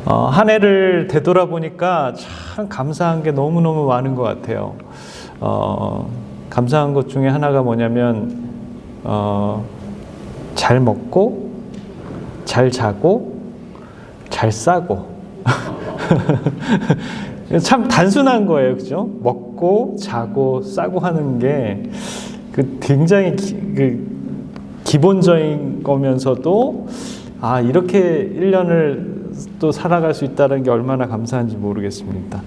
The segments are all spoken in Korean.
한 해를 되돌아보니까 참 감사한 게 너무너무 많은 것 같아요. 감사한 것 중에 하나가 뭐냐면 잘 먹고 잘 자고 잘 싸고 참 단순한 거예요, 그죠? 먹고 자고 싸고 하는 게 굉장히 기본적인 거면서도 이렇게 1년을 또 살아갈 수 있다는 게 얼마나 감사한지 모르겠습니다.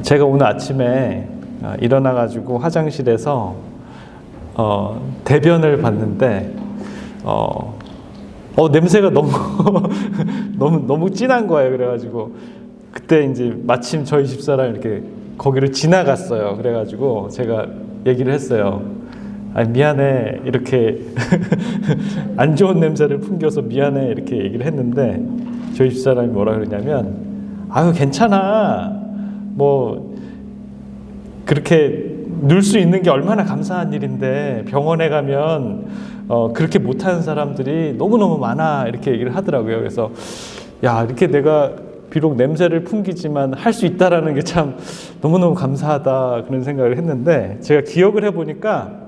제가 오늘 아침에 일어나가지고 화장실에서 대변을 봤는데 냄새가 너무 진한 거예요. 그래가지고 그때 이제 마침 저희 집사람 이렇게 거기를 지나갔어요. 그래가지고 제가 얘기를 했어요. 미안해, 이렇게 안 좋은 냄새를 풍겨서 미안해, 이렇게 얘기를 했는데 저희 집사람이 뭐라 그러냐면 괜찮아, 뭐 그렇게 누울 수 있는 게 얼마나 감사한 일인데 병원에 가면 그렇게 못하는 사람들이 너무너무 많아, 이렇게 얘기를 하더라고요. 그래서 이렇게 내가 비록 냄새를 풍기지만 할 수 있다라는 게 참 너무너무 감사하다, 그런 생각을 했는데, 제가 기억을 해보니까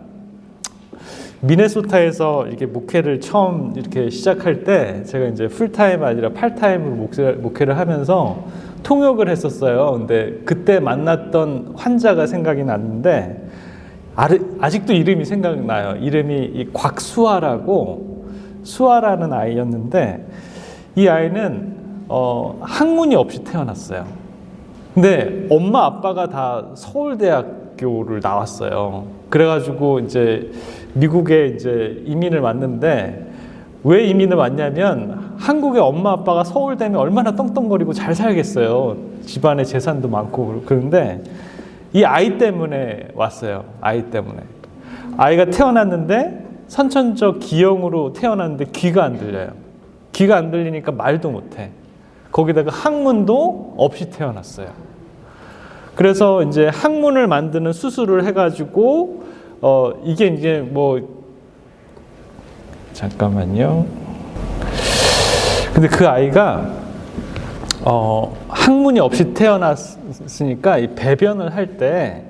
미네소타에서 이렇게 목회를 처음 이렇게 시작할 때 제가 이제 풀타임 아니라 팔타임으로 목회를 하면서 통역을 했었어요. 근데 그때 만났던 환자가 생각이 났는데 아직도 이름이 생각나요. 이름이 이 곽수아라고, 수아라는 아이였는데 이 아이는 학문이 없이 태어났어요. 근데 엄마 아빠가 다 서울대학교를 나왔어요. 그래가지고 이제 미국에 이제 이민을 왔는데, 왜 이민을 왔냐면 한국의 엄마 아빠가 서울대면 얼마나 떵떵거리고 잘 살겠어요. 집안에 재산도 많고. 그런데 이 아이 때문에 왔어요. 아이 때문에. 아이가 태어났는데 선천적 기형으로 태어났는데 귀가 안 들려요. 귀가 안 들리니까 말도 못해. 거기다가 학문도 없이 태어났어요. 그래서 이제 학문을 만드는 수술을 해가지고 이게 이제 잠깐만요. 근데 그 아이가 학문이 없이 태어났으니까 이 배변을 할 때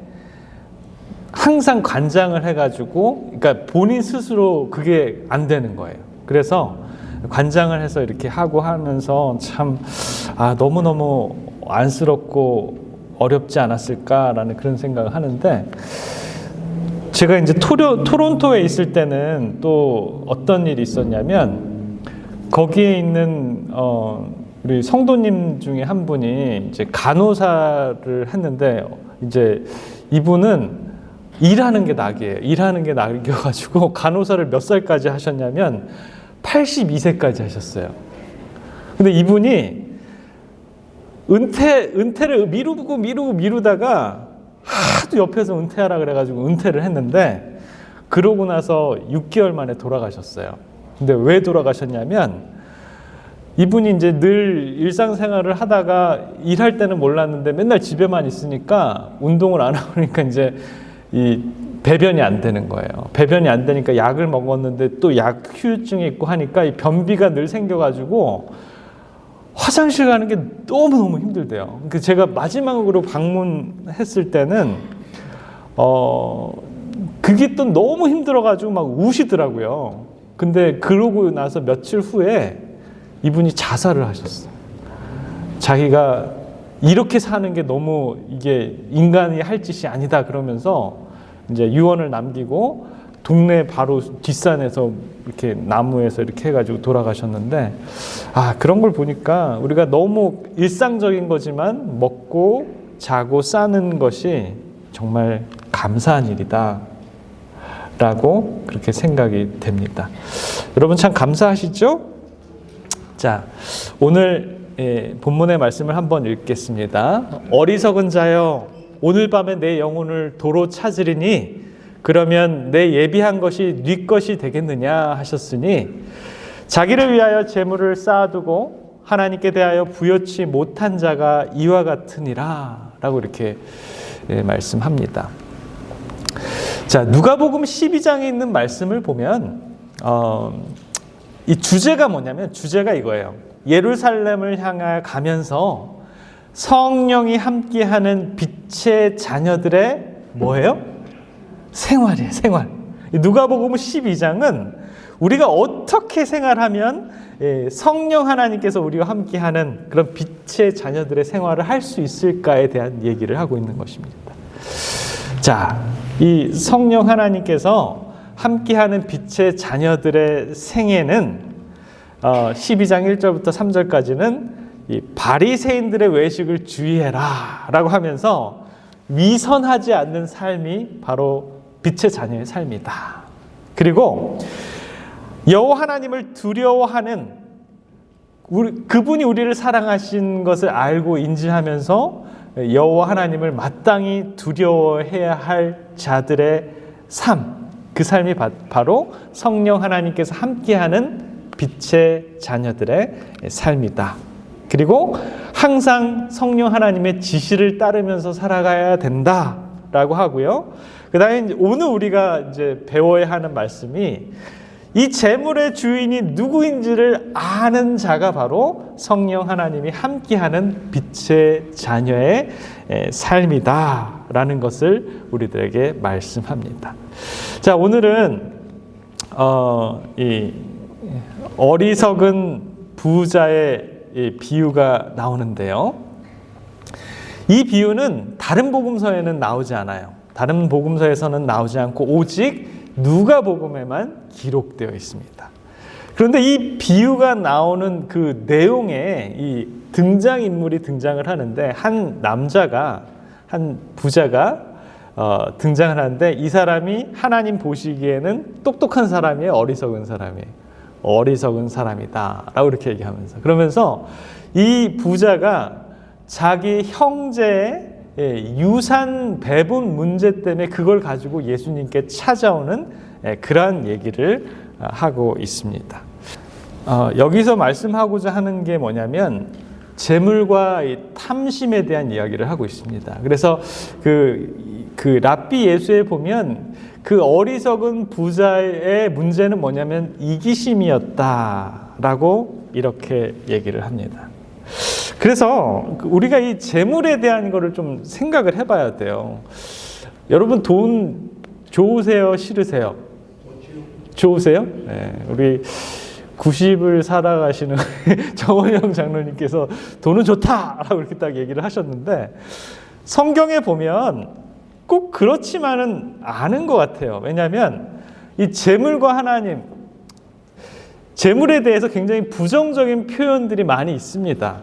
항상 관장을 해가지고, 그러니까 본인 스스로 그게 안 되는 거예요. 그래서 관장을 해서 이렇게 하고 하면서 참 너무너무 안쓰럽고 어렵지 않았을까라는 그런 생각을 하는데, 제가 이제 토론토에 있을 때는 또 어떤 일이 있었냐면, 거기에 있는 우리 성도님 중에 한 분이 이제 간호사를 했는데, 이제 이분은 일하는 게 낙이에요. 일하는 게 낙이어가지고 간호사를 몇 살까지 하셨냐면 82세까지 하셨어요. 근데 이분이 은퇴를 미루다가 하도 옆에서 은퇴하라 그래가지고 은퇴를 했는데, 그러고 나서 6개월 만에 돌아가셨어요. 근데 왜 돌아가셨냐면, 이분이 이제 늘 일상생활을 하다가 일할 때는 몰랐는데 맨날 집에만 있으니까 운동을 안 하고, 그러니까 이제 이 배변이 안 되는 거예요. 배변이 안 되니까 약을 먹었는데 또 약 후유증이 있고 하니까 이 변비가 늘 생겨가지고 화장실 가는 게 너무너무 힘들대요. 그러니까 제가 마지막으로 방문했을 때는 그게 또 너무 힘들어가지고 막 우시더라고요. 근데 그러고 나서 며칠 후에 이분이 자살을 하셨어요. 자기가 이렇게 사는 게 너무 이게 인간이 할 짓이 아니다 그러면서 이제 유언을 남기고 동네 바로 뒷산에서 이렇게 나무에서 이렇게 해가지고 돌아가셨는데, 그런 걸 보니까 우리가 너무 일상적인 거지만 먹고 자고 싸는 것이 정말 감사한 일이다 라고 그렇게 생각이 됩니다. 여러분 참 감사하시죠? 자, 오늘 본문의 말씀을 한번 읽겠습니다. 어리석은 자여, 오늘 밤에 내 영혼을 도로 찾으리니 그러면 내 예비한 것이 네 것이 되겠느냐 하셨으니, 자기를 위하여 재물을 쌓아두고 하나님께 대하여 부여치 못한 자가 이와 같으니라 라고 이렇게 말씀합니다. 자, 누가복음 12장에 있는 말씀을 보면 이 주제가 뭐냐면, 주제가 이거예요. 예루살렘을 향해 가면서 성령이 함께하는 빛의 자녀들의 뭐예요? 생활이에요, 생활. 누가복음 12장은 우리가 어떻게 생활하면 성령 하나님께서 우리와 함께하는 그런 빛의 자녀들의 생활을 할 수 있을까에 대한 얘기를 하고 있는 것입니다. 자, 이 성령 하나님께서 함께하는 빛의 자녀들의 생애는 12장 1절부터 3절까지는 이 바리새인들의 외식을 주의해라 라고 하면서 위선하지 않는 삶이 바로 빛의 자녀의 삶이다. 그리고 여호와 하나님을 두려워하는 그분이 우리를 사랑하신 것을 알고 인지하면서 여호와 하나님을 마땅히 두려워해야 할 자들의 삶, 그 삶이 바로 성령 하나님께서 함께하는 빛의 자녀들의 삶이다. 그리고 항상 성령 하나님의 지시를 따르면서 살아가야 된다라고 하고요. 그다음에 오늘 우리가 이제 배워야 하는 말씀이 이 재물의 주인이 누구인지를 아는 자가 바로 성령 하나님이 함께하는 빛의 자녀의 삶이다라는 것을 우리들에게 말씀합니다. 자, 오늘은 이 어리석은 부자의 비유가 나오는데요. 이 비유는 다른 복음서에는 나오지 않아요. 다른 복음서에서는 나오지 않고 오직 누가복음에만 기록되어 있습니다. 그런데 이 비유가 나오는 그 내용에 이 등장인물이 등장을 하는데 한 부자가 등장을 하는데 이 사람이 하나님 보시기에는 똑똑한 사람이에요? 어리석은 사람이에요? 어리석은 사람이다 라고 이렇게 얘기하면서 그러면서 이 부자가 자기 형제의 유산 배분 문제 때문에 그걸 가지고 예수님께 찾아오는 그러한 얘기를 하고 있습니다. 여기서 말씀하고자 하는 게 뭐냐면 재물과 탐심에 대한 이야기를 하고 있습니다. 그래서 그 랍비 예수에 보면 그 어리석은 부자의 문제는 뭐냐면 이기심이었다라고 이렇게 얘기를 합니다. 그래서 우리가 이 재물에 대한 거를 좀 생각을 해봐야 돼요. 여러분 돈 좋으세요? 싫으세요? 좋으세요? 네, 우리 90을 살아가시는 정원영 장로님께서 돈은 좋다라고 이렇게 딱 얘기를 하셨는데 성경에 보면 꼭 그렇지만은 않은 것 같아요. 왜냐하면 이 재물과 하나님, 재물에 대해서 굉장히 부정적인 표현들이 많이 있습니다.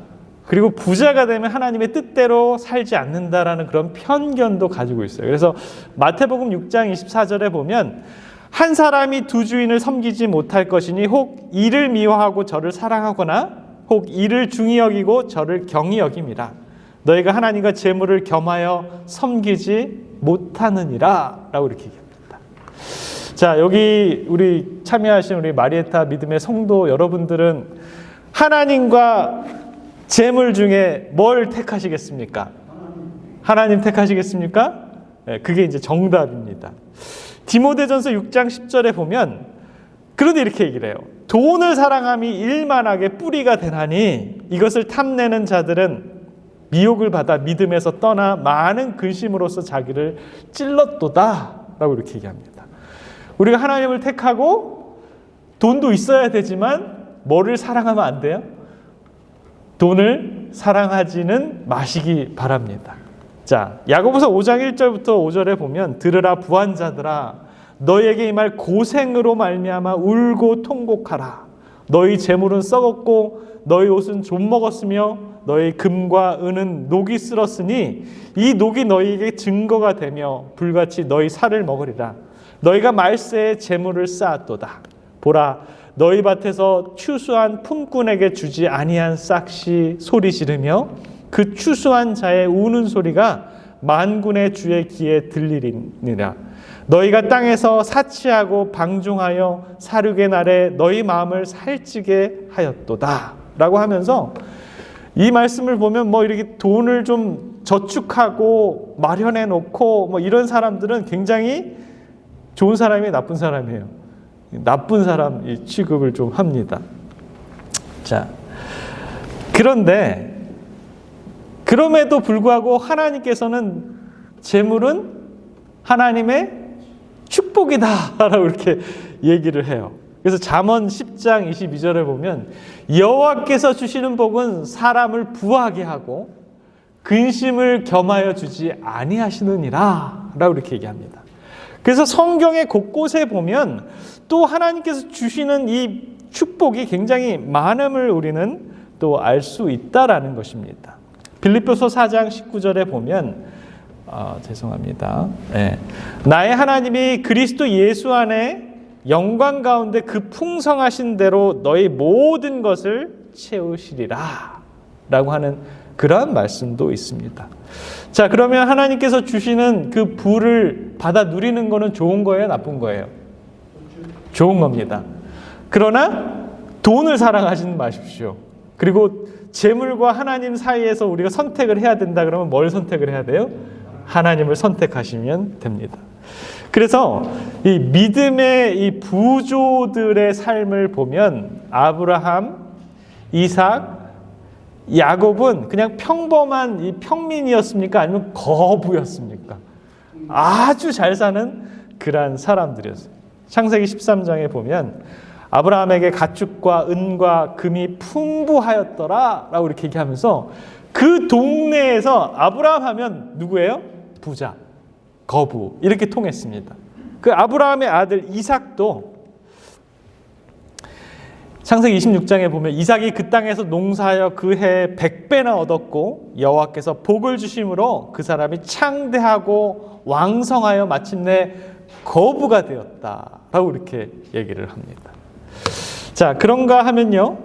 그리고 부자가 되면 하나님의 뜻대로 살지 않는다라는 그런 편견도 가지고 있어요. 그래서 마태복음 6장 24절에 보면 한 사람이 두 주인을 섬기지 못할 것이니 혹 이를 미워하고 저를 사랑하거나 혹 이를 중히 여기고 저를 경히 여김이라. 너희가 하나님과 재물을 겸하여 섬기지 못하느니라 라고 이렇게 얘기합니다. 자, 여기 우리 참여하신 우리 마리에타 믿음의 성도 여러분들은 하나님과 재물 중에 뭘 택하시겠습니까? 하나님 택하시겠습니까? 네, 그게 이제 정답입니다. 디모데전서 6장 10절에 보면 그런데 이렇게 얘기를 해요. 돈을 사랑함이 일만하게 뿌리가 되나니 이것을 탐내는 자들은 미혹을 받아 믿음에서 떠나 많은 근심으로써 자기를 찔렀도다 라고 이렇게 얘기합니다. 우리가 하나님을 택하고 돈도 있어야 되지만 뭐를 사랑하면 안 돼요? 돈을 사랑하지는 마시기 바랍니다. 자, 야고보서 5장 1절부터 5절에 보면 들으라 부한자들아 너희에게 이 말 고생으로 말미암아 울고 통곡하라. 너희 재물은 썩었고 너희 옷은 좀 먹었으며 너희 금과 은은 녹이 쓸었으니 이 녹이 너희에게 증거가 되며 불같이 너희 살을 먹으리라. 너희가 말세에 재물을 쌓았도다. 보라 너희 밭에서 추수한 품꾼에게 주지 아니한 싹시 소리 지르며 그 추수한 자의 우는 소리가 만군의 주의 귀에 들리리니라. 너희가 땅에서 사치하고 방종하여 사륙의 날에 너희 마음을 살찌게 하였도다 라고 하면서 이 말씀을 보면 뭐 이렇게 돈을 좀 저축하고 마련해 놓고 뭐 이런 사람들은 굉장히 좋은 사람이에요, 나쁜 사람이에요? 나쁜 사람 취급을 좀 합니다. 자, 그런데 그럼에도 불구하고 하나님께서는 재물은 하나님의 축복이다라고 이렇게 얘기를 해요. 그래서 잠언 10장 22절에 보면 여호와께서 주시는 복은 사람을 부하게 하고 근심을 겸하여 주지 아니하시느니라 라고 이렇게 얘기합니다. 그래서 성경의 곳곳에 보면 또 하나님께서 주시는 이 축복이 굉장히 많음을 우리는 또 알 수 있다라는 것입니다. 빌립보서 4장 19절에 보면 죄송합니다. 네. 나의 하나님이 그리스도 예수 안에 영광 가운데 그 풍성하신 대로 너희 모든 것을 채우시리라 라고 하는 그러한 말씀도 있습니다. 자, 그러면 하나님께서 주시는 그 부를 받아 누리는 거는 좋은 거예요? 나쁜 거예요? 좋은 겁니다. 그러나 돈을 사랑하지는 마십시오. 그리고 재물과 하나님 사이에서 우리가 선택을 해야 된다 그러면 뭘 선택을 해야 돼요? 하나님을 선택하시면 됩니다. 그래서 이 믿음의 이 부조들의 삶을 보면 아브라함, 이삭, 야곱은 그냥 평범한 이 평민이었습니까? 아니면 거부였습니까? 아주 잘 사는 그러한 사람들이었어요. 창세기 13장에 보면 아브라함에게 가축과 은과 금이 풍부하였더라 라고 이렇게 얘기하면서 그 동네에서 아브라함 하면 누구예요? 부자, 거부 이렇게 통했습니다. 그 아브라함의 아들 이삭도 창세기 26장에 보면 이삭이 그 땅에서 농사하여 그 해에 100배나 얻었고 여호와께서 복을 주심으로 그 사람이 창대하고 왕성하여 마침내 거부가 되었다라고 이렇게 얘기를 합니다. 자, 그런가 하면요,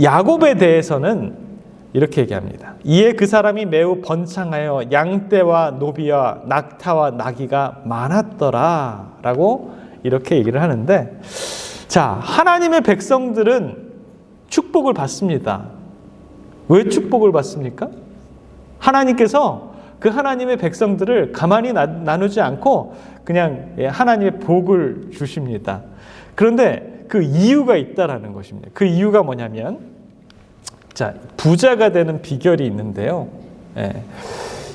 야곱에 대해서는 이렇게 얘기합니다. 이에 그 사람이 매우 번창하여 양떼와 노비와 낙타와 나귀가 많았더라 라고 이렇게 얘기를 하는데, 자, 하나님의 백성들은 축복을 받습니다. 왜 축복을 받습니까? 하나님께서 그 하나님의 백성들을 가만히 나누지 않고 그냥 하나님의 복을 주십니다. 그런데 그 이유가 있다라는 것입니다. 그 이유가 뭐냐면, 자, 부자가 되는 비결이 있는데요.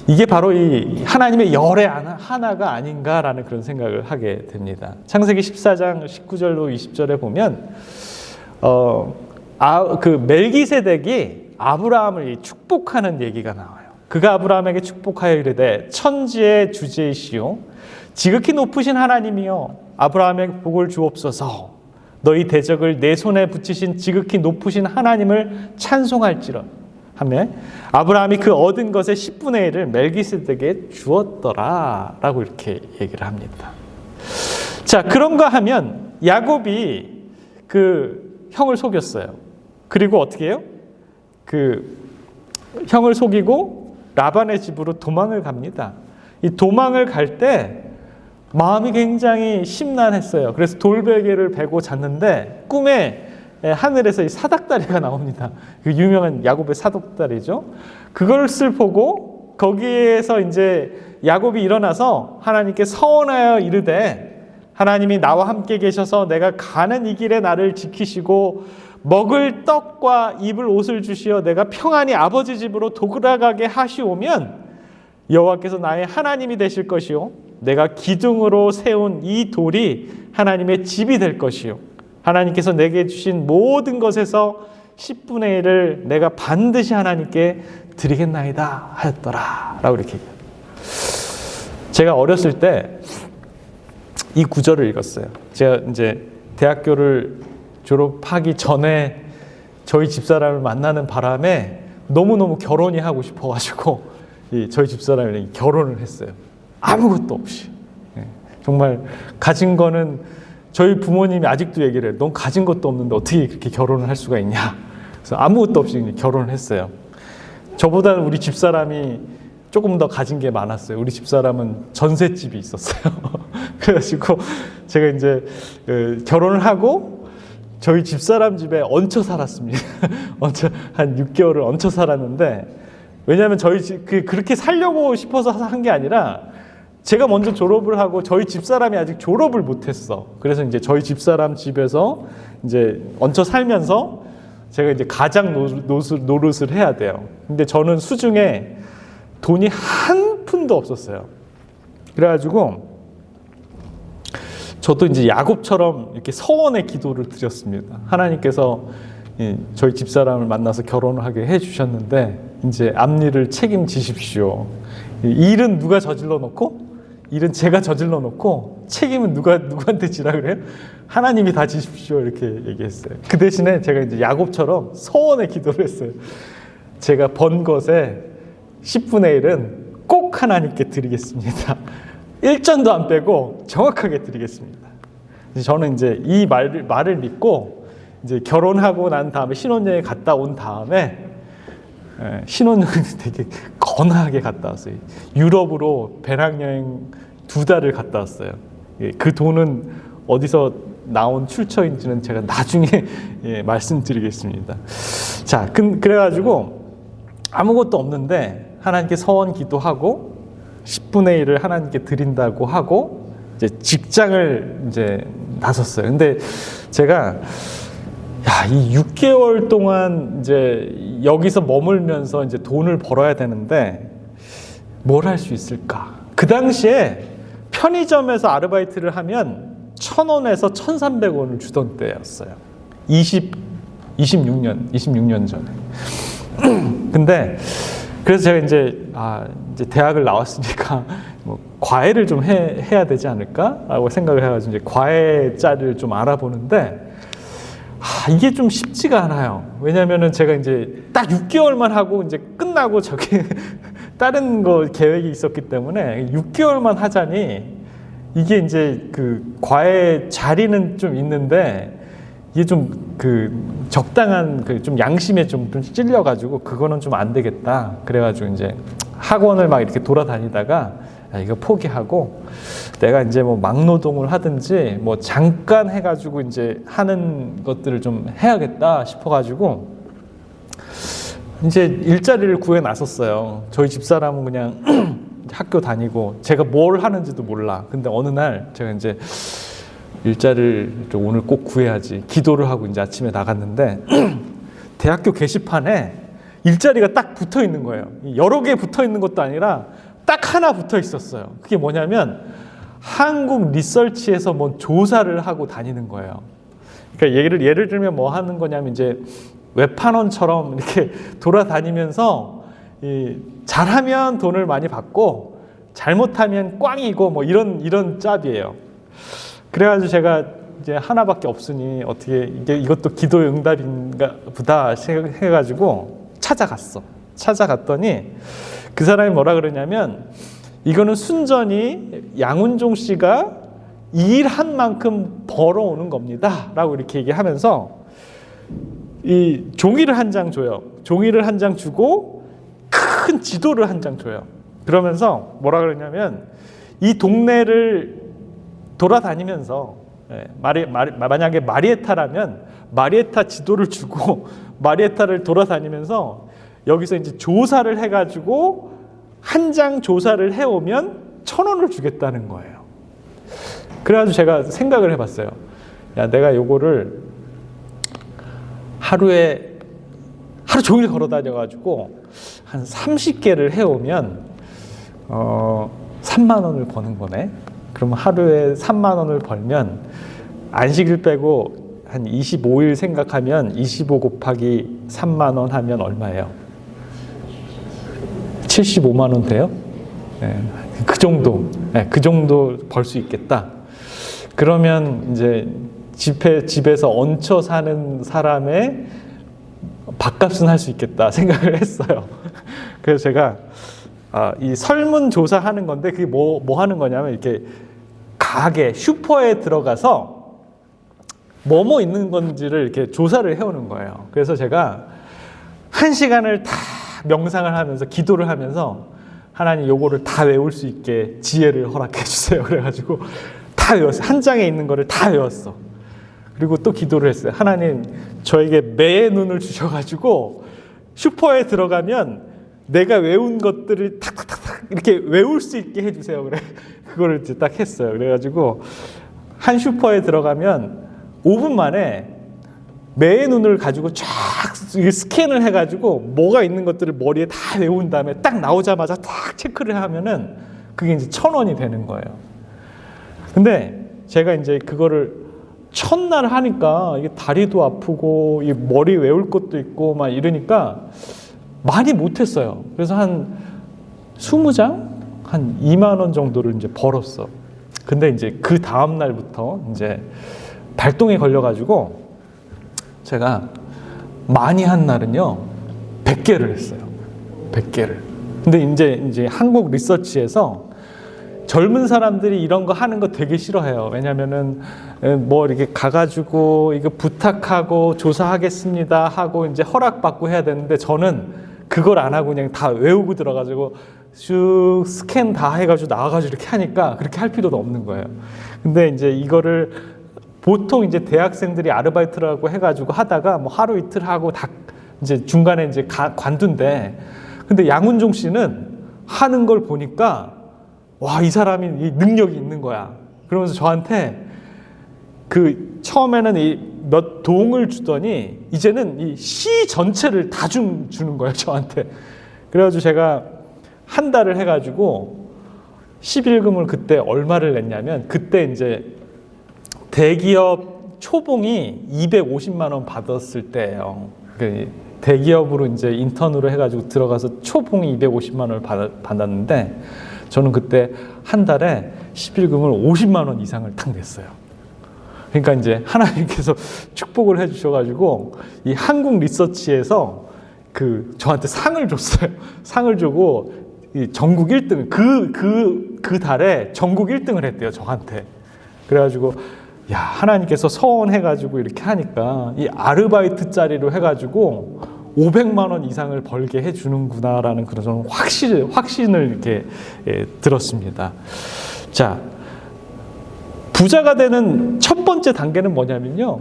이게 바로 이 하나님의 열의 하나가 아닌가라는 그런 생각을 하게 됩니다. 창세기 14장 19절로 20절에 보면 그 멜기세덱이 아브라함을 축복하는 얘기가 나와요. 그가 아브라함에게 축복하여 이르되 천지의 주제이시오 지극히 높으신 하나님이여 아브라함에게 복을 주옵소서. 너희 대적을 내 손에 붙이신 지극히 높으신 하나님을 찬송할지라 하며 아브라함이 그 얻은 것의 10분의 1을 멜기세덱에게 주었더라 라고 이렇게 얘기를 합니다. 자, 그런가 하면 야곱이 그 형을 속였어요. 그리고 어떻게 해요? 그 형을 속이고 라반의 집으로 도망을 갑니다. 이 도망을 갈 때 마음이 굉장히 심란했어요. 그래서 돌베개를 베고 잤는데 꿈에 하늘에서 이 사닥다리가 나옵니다. 그 유명한 야곱의 사닥다리죠. 그것을 보고 거기에서 이제 야곱이 일어나서 하나님께 서원하여 이르되 하나님이 나와 함께 계셔서 내가 가는 이 길에 나를 지키시고 먹을 떡과 입을 옷을 주시어 내가 평안히 아버지 집으로 돌아가게 하시오면 여호와께서 나의 하나님이 되실 것이요 내가 기둥으로 세운 이 돌이 하나님의 집이 될 것이요 하나님께서 내게 주신 모든 것에서 10분의 1을 내가 반드시 하나님께 드리겠나이다 하였더라 라고 이렇게 얘기해요. 제가 어렸을 때 이 구절을 읽었어요. 제가 이제 대학교를 졸업하기 전에 저희 집사람을 만나는 바람에 너무너무 결혼이 하고 싶어가지고 저희 집사람이랑 결혼을 했어요. 아무것도 없이. 정말 가진 거는 저희 부모님이 아직도 얘기를 해요. 넌 가진 것도 없는데 어떻게 그렇게 결혼을 할 수가 있냐. 그래서 아무것도 없이 결혼을 했어요. 저보다는 우리 집사람이 조금 더 가진 게 많았어요. 우리 집사람은 전셋집이 있었어요. 그래가지고 제가 이제 결혼을 하고 저희 집사람 집에 얹혀 살았습니다. 한 6개월을 얹혀 살았는데, 왜냐하면 저희 집 그렇게 살려고 싶어서 한 게 아니라 제가 먼저 졸업을 하고 저희 집사람이 아직 졸업을 못했어. 그래서 이제 저희 집사람 집에서 이제 얹혀 살면서 제가 이제 가장 노릇을 해야 돼요. 근데 저는 수중에 돈이 한 푼도 없었어요. 그래가지고 저도 이제 야곱처럼 이렇게 서원의 기도를 드렸습니다. 하나님께서 저희 집사람을 만나서 결혼을 하게 해주셨는데 이제 앞일을 책임지십시오. 일은 누가 저질러 놓고 일은 제가 저질러 놓고 책임은 누구한테 지라 그래요? 하나님이 다 지십시오 이렇게 얘기했어요. 그 대신에 제가 이제 야곱처럼 서원의 기도를 했어요. 제가 번 것에 10분의 1은 꼭 하나님께 드리겠습니다. 1전도 안 빼고 정확하게 드리겠습니다. 저는 이제 이 말을 믿고 이제 결혼하고 난 다음에 신혼여행 갔다 온 다음에 신혼여행 되게 거나하게 갔다 왔어요. 유럽으로 배낭여행 2달을 갔다 왔어요. 그 돈은 어디서 나온 출처인지는 제가 나중에 말씀드리겠습니다. 자, 그래가지고 아무것도 없는데 하나님께 서원 기도하고 10분의 1을 하나님께 드린다고 하고 이제 직장을 이제 나섰어요. 근데 제가 이 6개월 동안 이제 여기서 머물면서 이제 돈을 벌어야 되는데 뭘 할 수 있을까? 그 당시에 편의점에서 아르바이트를 하면 1,000원에서 1,300원을 주던 때였어요. 26년 전에. 근데 그래서 제가 이제 대학을 나왔으니까 뭐 과외를 좀 해야 되지 않을까라고 생각을 해가지고 이제 과외자를 좀 알아보는데 이게 좀 쉽지가 않아요. 왜냐면은 제가 이제 딱 6개월만 하고 이제 끝나고 저기 다른 거 계획이 있었기 때문에 6개월만 하자니 이게 이제 그 과외 자리는 좀 있는데 이게 좀 그 적당한 그 좀 양심에 좀 찔려가지고 그거는 좀 안 되겠다. 그래가지고 이제 학원을 막 이렇게 돌아다니다가 이거 포기하고 내가 이제 뭐 막노동을 하든지 뭐 잠깐 해가지고 이제 하는 것들을 좀 해야겠다 싶어가지고 이제 일자리를 구해 나섰어요. 저희 집사람은 그냥 학교 다니고 제가 뭘 하는지도 몰라. 근데 어느 날 제가 이제 일자리를 오늘 꼭 구해야지 기도를 하고 이제 아침에 나갔는데 대학교 게시판에 일자리가 딱 붙어 있는 거예요. 여러 개 붙어 있는 것도 아니라 딱 하나 붙어 있었어요. 그게 뭐냐면 한국 리서치에서 뭐 조사를 하고 다니는 거예요. 그러니까 예를 들면 뭐 하는 거냐면 이제 웹판원처럼 이렇게 돌아다니면서 잘하면 돈을 많이 받고 잘못하면 꽝이고 뭐 이런 짭이에요. 그래가지고 제가 이제 하나밖에 없으니 어떻게 이것도 기도의 응답인가 보다 생각해가지고 찾아갔더니 그 사람이 뭐라 그러냐면 이거는 순전히 양훈종 씨가 일한 만큼 벌어오는 겁니다 라고 이렇게 얘기하면서 이 종이를 한 장 줘요. 종이를 한 장 주고 큰 지도를 한 장 줘요. 그러면서 뭐라 그러냐면 이 동네를 돌아다니면서 만약에 마리에타라면 마리에타 지도를 주고 마리에타를 돌아다니면서 여기서 이제 조사를 해가지고 한 장 조사를 해오면 1,000원을 주겠다는 거예요. 그래가지고 제가 생각을 해봤어요. 야, 내가 요거를 하루 종일 걸어다녀가지고 한 30개를 해오면 3만 원을 버는 거네. 그러면 하루에 3만 원을 벌면 안식일 빼고 한 25일 생각하면 25 곱하기 3만 원 하면 얼마예요? 75만 원 돼요? 네, 그 정도 벌 수 있겠다. 그러면 이제 집에서 얹혀 사는 사람의 밥값은 할 수 있겠다 생각을 했어요. 그래서 제가 이 설문조사 하는 건데 그게 뭐 하는 거냐면 이렇게 가게, 슈퍼에 들어가서 뭐뭐 있는 건지를 이렇게 조사를 해오는 거예요. 그래서 제가 1시간을 다 명상을 하면서 기도를 하면서 하나님 요거를 다 외울 수 있게 지혜를 허락해 주세요. 그래가지고 다 외웠어요. 한 장에 있는 거를 다 외웠어. 그리고 또 기도를 했어요. 하나님 저에게 매의 눈을 주셔가지고 슈퍼에 들어가면 내가 외운 것들을 탁탁탁탁 이렇게 외울 수 있게 해주세요. 그래 그거를 이제 딱 했어요. 그래가지고 한 슈퍼에 들어가면 5분 만에 매의 눈을 가지고 쫙 스캔을 해가지고 뭐가 있는 것들을 머리에 다 외운 다음에 딱 나오자마자 딱 체크를 하면은 그게 이제 1,000원이 되는 거예요. 근데 제가 이제 그거를 첫날 하니까 이게 다리도 아프고 이 머리 외울 것도 있고 막 이러니까 많이 못했어요. 그래서 한 20장? 한 2만 원 정도를 이제 벌었어. 근데 이제 그 다음 날부터 이제 발동에 걸려가지고 제가 많이 한 날은요 100개를 했어요. 100개를. 근데 이제 한국 리서치에서 젊은 사람들이 이런 거 하는 거 되게 싫어해요. 왜냐면은 뭐 이렇게 가가지고 이거 부탁하고 조사하겠습니다 하고 이제 허락받고 해야 되는데 저는 그걸 안 하고 그냥 다 외우고 들어가지고 쭉 스캔 다 해가지고 나와가지고 이렇게 하니까 그렇게 할 필요도 없는 거예요. 근데 이제 이거를 보통 이제 대학생들이 아르바이트라고 해가지고 하다가 뭐 하루 이틀 하고 다 이제 중간에 이제 관둔대. 근데 양훈종 씨는 하는 걸 보니까 와, 이 사람이 이 능력이 있는 거야. 그러면서 저한테 그 처음에는 이 몇 동을 주더니 이제는 이 시 전체를 다 주는 거예요, 저한테. 그래가지고 제가 한 달을 해가지고 11금을 그때 얼마를 냈냐면 그때 이제 대기업 초봉이 250만 원 받았을 때예요. 대기업으로 이제 인턴으로 해가지고 들어가서 초봉이 250만 원을 받았는데 저는 그때 한 달에 11금을 50만 원 이상을 탁 냈어요. 그러니까 이제 하나님께서 축복을 해주셔가지고 이 한국 리서치에서 그 저한테 상을 줬어요. 상을 주고 이 전국 1등 그 달에 전국 1등을 했대요, 저한테. 그래가지고 야, 하나님께서 서원해가지고 이렇게 하니까 이 아르바이트 짜리로 해가지고 500만 원 이상을 벌게 해주는구나라는 그런 확신을 이렇게 들었습니다. 자, 부자가 되는 첫 번째 단계는 뭐냐면요.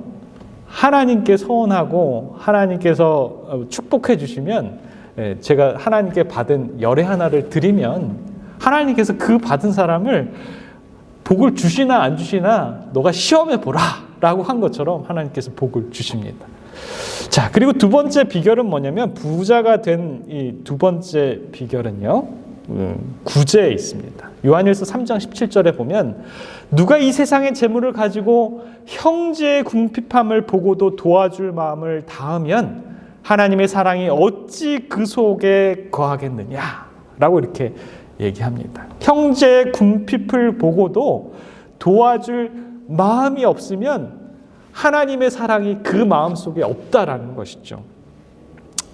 하나님께 서원하고 하나님께서 축복해 주시면 제가 하나님께 받은 열애 하나를 드리면 하나님께서 그 받은 사람을 복을 주시나 안 주시나 너가 시험해 보라 라고 한 것처럼 하나님께서 복을 주십니다. 자, 그리고 두 번째 비결은 뭐냐면 부자가 된 이 두 번째 비결은요. 구제에 있습니다. 요한일서 3장 17절에 보면 누가 이 세상의 재물을 가지고 형제의 궁핍함을 보고도 도와줄 마음을 다하면 하나님의 사랑이 어찌 그 속에 거하겠느냐 라고 이렇게 얘기합니다. 형제의 궁핍을 보고도 도와줄 마음이 없으면 하나님의 사랑이 그 마음 속에 없다라는 것이죠.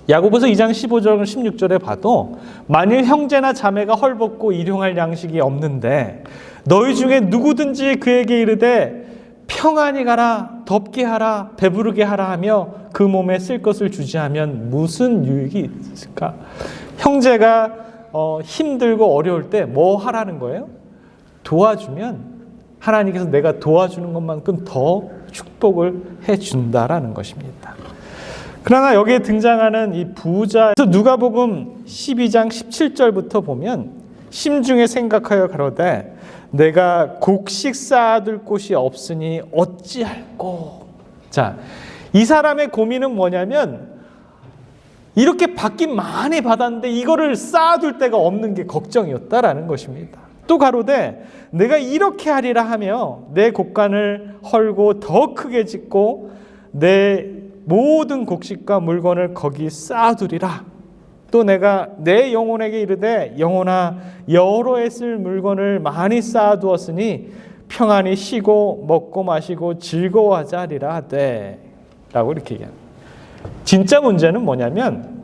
야고보서 2장 15절 16절에 봐도 만일 형제나 자매가 헐벗고 일용할 양식이 없는데 너희 중에 누구든지 그에게 이르되 평안히 가라, 덥게 하라, 배부르게 하라 하며 그 몸에 쓸 것을 주지 하면 무슨 유익이 있을까? 형제가 힘들고 어려울 때 뭐 하라는 거예요? 도와주면 하나님께서 내가 도와주는 것만큼 더 축복을 해준다라는 것입니다. 그러나 여기에 등장하는 이 부자, 누가복음 12장 17절부터 보면 심중에 생각하여 가로되 내가 곡식 쌓아둘 곳이 없으니 어찌할꼬. 자, 이 사람의 고민은 뭐냐면 이렇게 받긴 많이 받았는데 이거를 쌓아둘 데가 없는 게 걱정이었다라는 것입니다. 또 가로되 내가 이렇게 하리라 하며 내 곡간을 헐고 더 크게 짓고 내 모든 곡식과 물건을 거기 쌓아두리라. 또 내가 내 영혼에게 이르되 영혼아 여호와의 쓸 물건을 많이 쌓아두었으니 평안히 쉬고 먹고 마시고 즐거워하자 하리라 하되 라고 이렇게 얘기합니다. 진짜 문제는 뭐냐면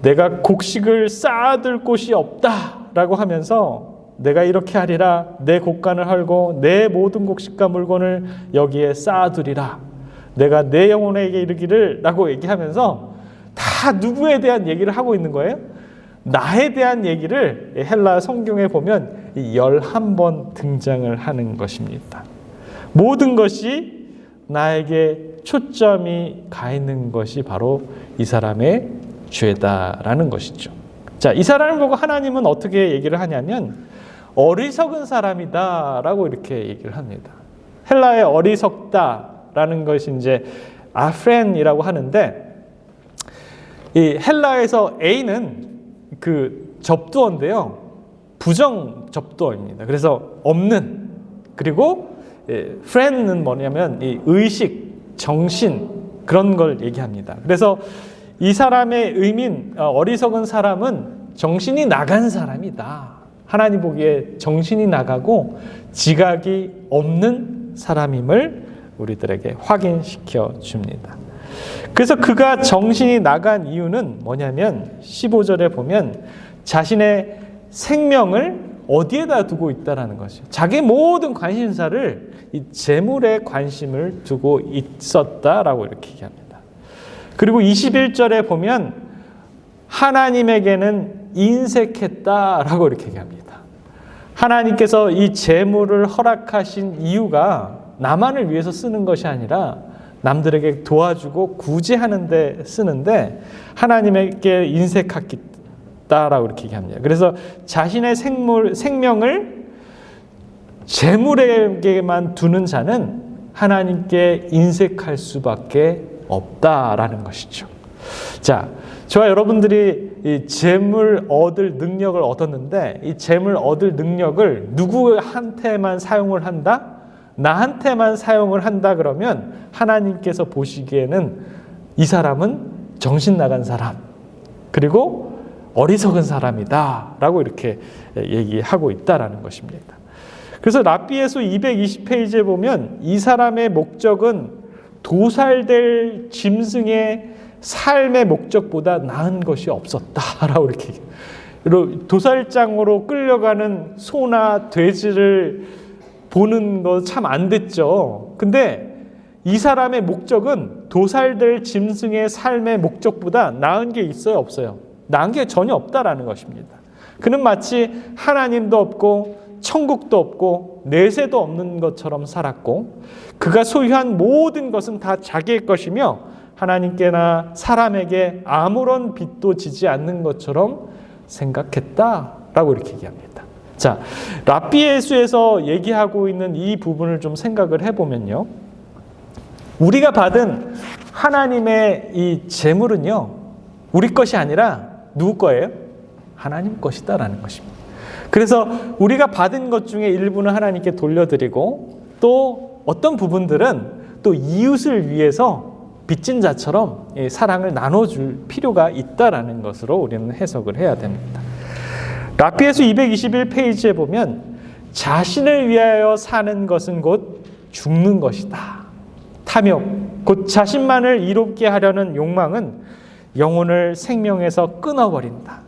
내가 곡식을 쌓아둘 곳이 없다라고 하면서 내가 이렇게 하리라 내 곡간을 헐고 내 모든 곡식과 물건을 여기에 쌓아두리라. 내가 내 영혼에게 이르기를 라고 얘기하면서 다 누구에 대한 얘기를 하고 있는 거예요? 나에 대한 얘기를 헬라 성경에 보면 11번 등장을 하는 것입니다. 모든 것이 나에게 초점이 가 있는 것이 바로 이 사람의 죄다라는 것이죠. 자, 이 사람을 보고 하나님은 어떻게 얘기를 하냐면 어리석은 사람이다라고 이렇게 얘기를 합니다. 헬라의 어리석다라는 것이 이제 아프렌이라고 하는데, 이 헬라에서 A는 그 접두어인데요, 부정 접두어입니다. 그래서 없는, 그리고 프렌은 뭐냐면 이 의식, 정신, 그런 걸 얘기합니다. 그래서 이 사람의 의미는 어리석은 사람은 정신이 나간 사람이다. 하나님 보기에 정신이 나가고 지각이 없는 사람임을 우리들에게 확인시켜 줍니다. 그래서 그가 정신이 나간 이유는 뭐냐면 15절에 보면 자신의 생명을 어디에다 두고 있다라는 것이죠. 자기 모든 관심사를 이 재물에 관심을 두고 있었다라고 이렇게 얘기합니다. 그리고 21절에 보면 하나님에게는 인색했다라고 이렇게 얘기합니다. 하나님께서 이 재물을 허락하신 이유가 나만을 위해서 쓰는 것이 아니라 남들에게 도와주고 구제하는 데 쓰는데 하나님에게 인색했다라고 이렇게 얘기합니다. 그래서 자신의 생명을 재물에게만 두는 자는 하나님께 인색할 수밖에 없다라는 것이죠. 자, 저와 여러분들이 이 재물 얻을 능력을 얻었는데 이 재물 얻을 능력을 누구한테만 사용을 한다? 나한테만 사용을 한다 그러면 하나님께서 보시기에는 이 사람은 정신 나간 사람, 그리고 어리석은 사람이다 라고 이렇게 얘기하고 있다라는 것입니다. 그래서 랍비에서 220페이지에 보면 이 사람의 목적은 도살될 짐승의 삶의 목적보다 나은 것이 없었다라고 이렇게 도살장으로 끌려가는 소나 돼지를 보는 거 참 안 됐죠. 근데 이 사람의 목적은 도살될 짐승의 삶의 목적보다 나은 게 있어요, 없어요? 나은 게 전혀 없다라는 것입니다. 그는 마치 하나님도 없고 천국도 없고 내세도 없는 것처럼 살았고 그가 소유한 모든 것은 다 자기의 것이며 하나님께나 사람에게 아무런 빚도 지지 않는 것처럼 생각했다라고 이렇게 얘기합니다. 자, 랍비에수에서 얘기하고 있는 이 부분을 좀 생각을 해보면요, 우리가 받은 하나님의 이 재물은요 우리 것이 아니라 누구 거예요? 하나님 것이다라는 것입니다. 그래서 우리가 받은 것 중에 일부는 하나님께 돌려드리고 또 어떤 부분들은 또 이웃을 위해서 빚진 자처럼 사랑을 나눠줄 필요가 있다라는 것으로 우리는 해석을 해야 됩니다. 랍비에서 221페이지에 보면 자신을 위하여 사는 것은 곧 죽는 것이다. 탐욕, 곧 자신만을 이롭게 하려는 욕망은 영혼을 생명에서 끊어버린다.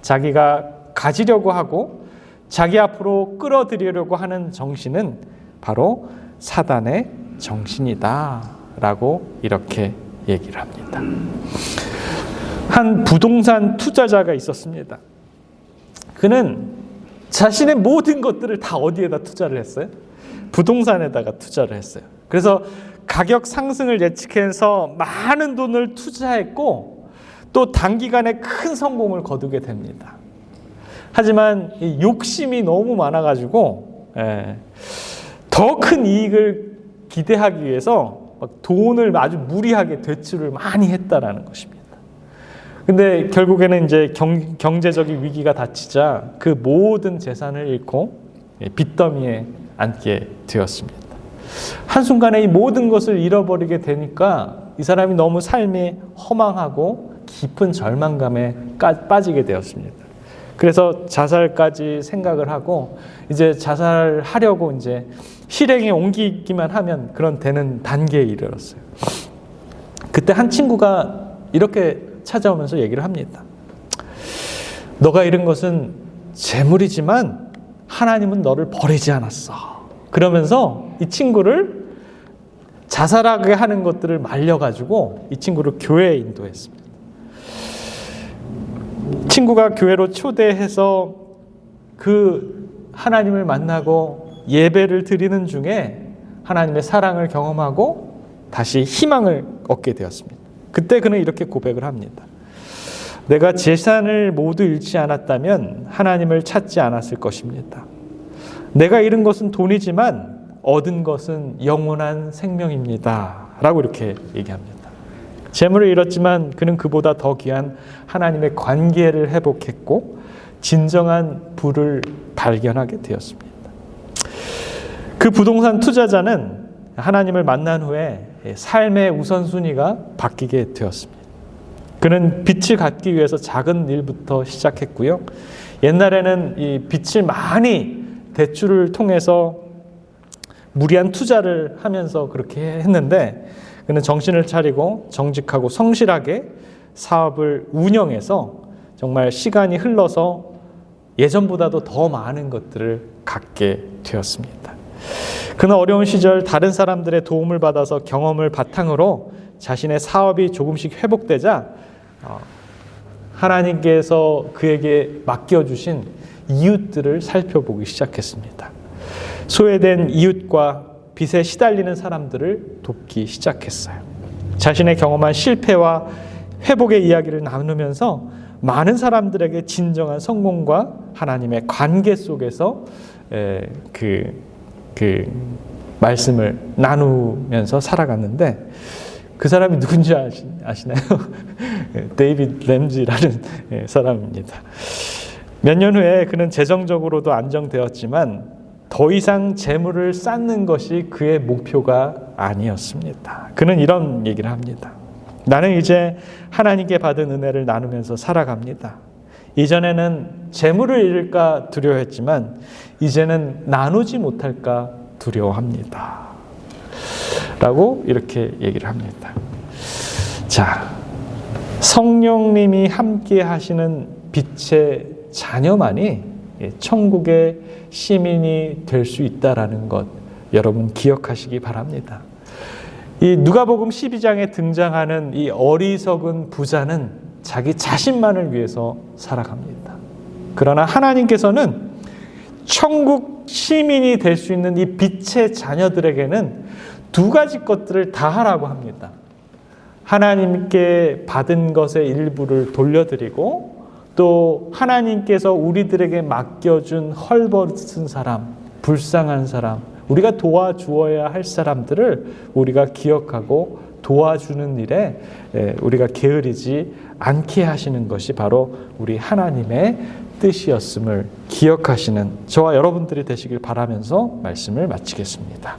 자기가 가지려고 하고 자기 앞으로 끌어들이려고 하는 정신은 바로 사단의 정신이다 라고 이렇게 얘기를 합니다. 한 부동산 투자자가 있었습니다. 그는 자신의 모든 것들을 다 어디에다 투자를 했어요? 부동산에다가 투자를 했어요. 그래서 가격 상승을 예측해서 많은 돈을 투자했고 또 단기간에 큰 성공을 거두게 됩니다. 하지만 이 욕심이 너무 많아가지고 더 큰 이익을 기대하기 위해서 막 돈을 아주 무리하게 대출을 많이 했다라는 것입니다. 근데 결국에는 이제 경제적인 위기가 닥치자 그 모든 재산을 잃고 빚더미에 앉게 되었습니다. 한순간에 이 모든 것을 잃어버리게 되니까 이 사람이 너무 삶이 허망하고 깊은 절망감에 빠지게 되었습니다. 그래서 자살까지 생각을 하고 이제 자살하려고 이제 실행에 옮기기만 하면 그런 되는 단계에 이르렀어요. 그때 한 친구가 이렇게 찾아오면서 얘기를 합니다. 너가 잃은 것은 재물이지만 하나님은 너를 버리지 않았어. 그러면서 이 친구를 자살하게 하는 것들을 말려가지고 이 친구를 교회에 인도했습니다. 친구가 교회로 초대해서 그 하나님을 만나고 예배를 드리는 중에 하나님의 사랑을 경험하고 다시 희망을 얻게 되었습니다. 그때 그는 이렇게 고백을 합니다. 내가 재산을 모두 잃지 않았다면 하나님을 찾지 않았을 것입니다. 내가 잃은 것은 돈이지만 얻은 것은 영원한 생명입니다. 라고 이렇게 얘기합니다. 재물을 잃었지만 그는 그보다 더 귀한 하나님의 관계를 회복했고 진정한 부를 발견하게 되었습니다. 그 부동산 투자자는 하나님을 만난 후에 삶의 우선순위가 바뀌게 되었습니다. 그는 빛을 갖기 위해서 작은 일부터 시작했고요. 옛날에는 이 빛을 많이 대출을 통해서 무리한 투자를 하면서 그렇게 했는데 그는 정신을 차리고 정직하고 성실하게 사업을 운영해서 정말 시간이 흘러서 예전보다도 더 많은 것들을 갖게 되었습니다. 그는 어려운 시절 다른 사람들의 도움을 받아서 경험을 바탕으로 자신의 사업이 조금씩 회복되자 하나님께서 그에게 맡겨주신 이웃들을 살펴보기 시작했습니다. 소외된 이웃과 빚에 시달리는 사람들을 돕기 시작했어요. 자신의 경험한 실패와 회복의 이야기를 나누면서 많은 사람들에게 진정한 성공과 하나님의 관계 속에서 그 말씀을 나누면서 살아갔는데 그 사람이 누군지 아시나요? 데이비드 램지라는 사람입니다. 몇 년 후에 그는 재정적으로도 안정되었지만 더 이상 재물을 쌓는 것이 그의 목표가 아니었습니다. 그는 이런 얘기를 합니다. 나는 이제 하나님께 받은 은혜를 나누면서 살아갑니다. 이전에는 재물을 잃을까 두려워했지만 이제는 나누지 못할까 두려워합니다. 라고 이렇게 얘기를 합니다. 자, 성령님이 함께 하시는 빛의 자녀만이 천국의 시민이 될 수 있다라는 것 여러분 기억하시기 바랍니다. 이 누가복음 12장에 등장하는 이 어리석은 부자는 자기 자신만을 위해서 살아갑니다. 그러나 하나님께서는 천국 시민이 될 수 있는 이 빛의 자녀들에게는 두 가지 것들을 다 하라고 합니다. 하나님께 받은 것의 일부를 돌려드리고 또 하나님께서 우리들에게 맡겨준 헐벗은 사람, 불쌍한 사람, 우리가 도와주어야 할 사람들을 우리가 기억하고 도와주는 일에 우리가 게으르지 않게 하시는 것이 바로 우리 하나님의 뜻이었음을 기억하시는 저와 여러분들이 되시길 바라면서 말씀을 마치겠습니다.